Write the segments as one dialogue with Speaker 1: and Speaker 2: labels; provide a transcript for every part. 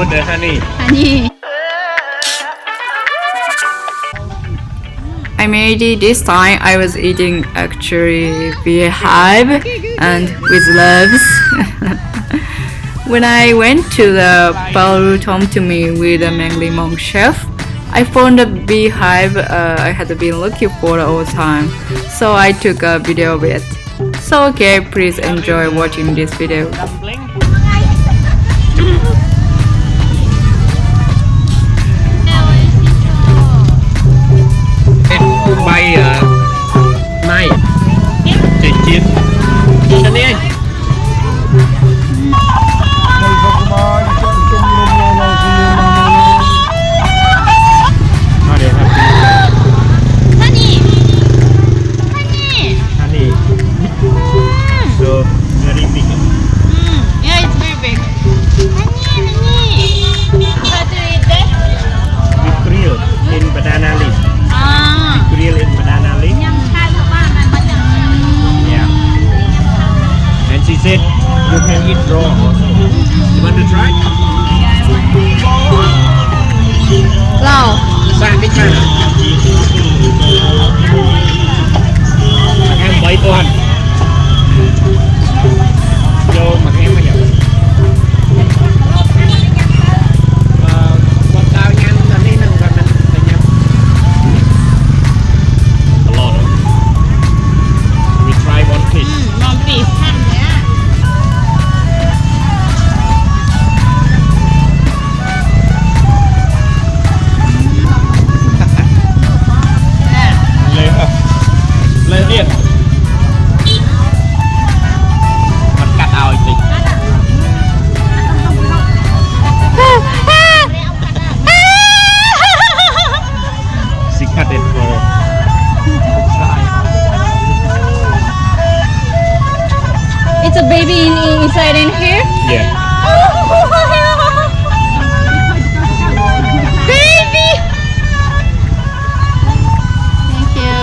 Speaker 1: put the honey.
Speaker 2: Honey. I made it this time. I was eating actually beehive and with loves. When I went to the Phsar Leu Thom Tmey with the mengly monk chef, I found a beehive I had been looking for all the time, so I took a video of it. So okay, please enjoy watching this video.
Speaker 1: Dumpling. Bay mai chị chín anh đi anh.
Speaker 2: Honey. Honey.
Speaker 1: Honey. So very big.
Speaker 2: Yeah, it's very big. Honey. How to eat that?
Speaker 1: We grill in banana leaf.
Speaker 2: Ah.
Speaker 1: Grill in banana leaf. Yeah. And she said you can eat raw also. You want to try?
Speaker 2: Wow.
Speaker 1: Sang cái chai này. Em bấy con. Vô mà em mới nhận. Con cao nhanh là đi nâng vào mình phải nhận. A lot of. We try one piece.
Speaker 2: One piece.
Speaker 1: Lên điện. Mình cắt ao tí. She cut it for try.
Speaker 2: It's a baby inside in here.
Speaker 1: Yeah.
Speaker 2: Baby. Thank you.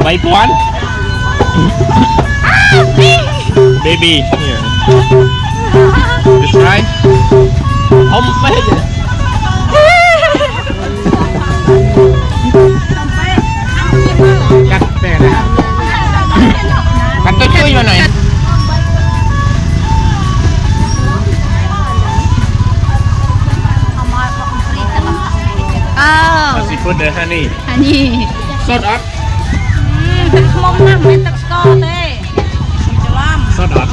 Speaker 1: Bấy con. Baby here. This right? Không phê vậy. Cắt đây nè. Cắt tôi chui vào này.
Speaker 2: Oh.
Speaker 1: She put the honey.
Speaker 2: Honey.
Speaker 1: Salt up.
Speaker 2: Mông nặng với tật co thế.
Speaker 1: Salt up.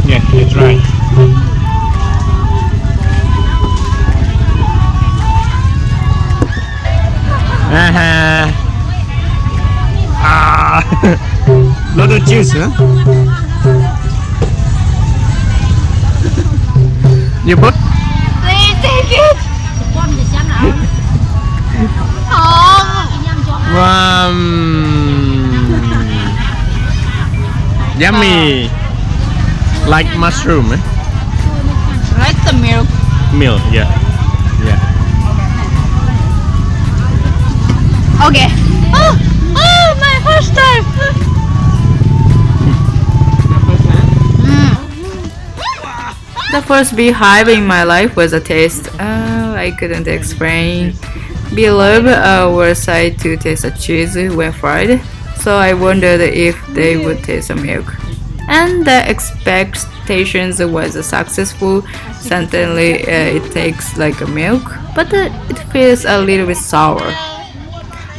Speaker 1: Yeah, it's right. Ah, lot of juice, huh? You put?
Speaker 2: Please take it.
Speaker 1: Yummy. Like mushroom, eh?
Speaker 2: Like the milk.
Speaker 1: Milk, yeah. Yeah.
Speaker 2: Okay. Oh, my first time. The first beehive in my life was a taste. I couldn't explain. Beloved were excited to taste the cheese when fried, so I wondered if they would taste the milk. And the expectations was successful. Certainly, it tastes like a milk, but it feels a little bit sour.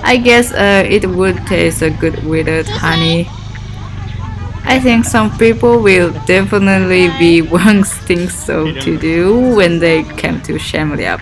Speaker 2: I guess it would taste good with honey. I think some people will definitely be one thing so to do when they come to Siem Reap.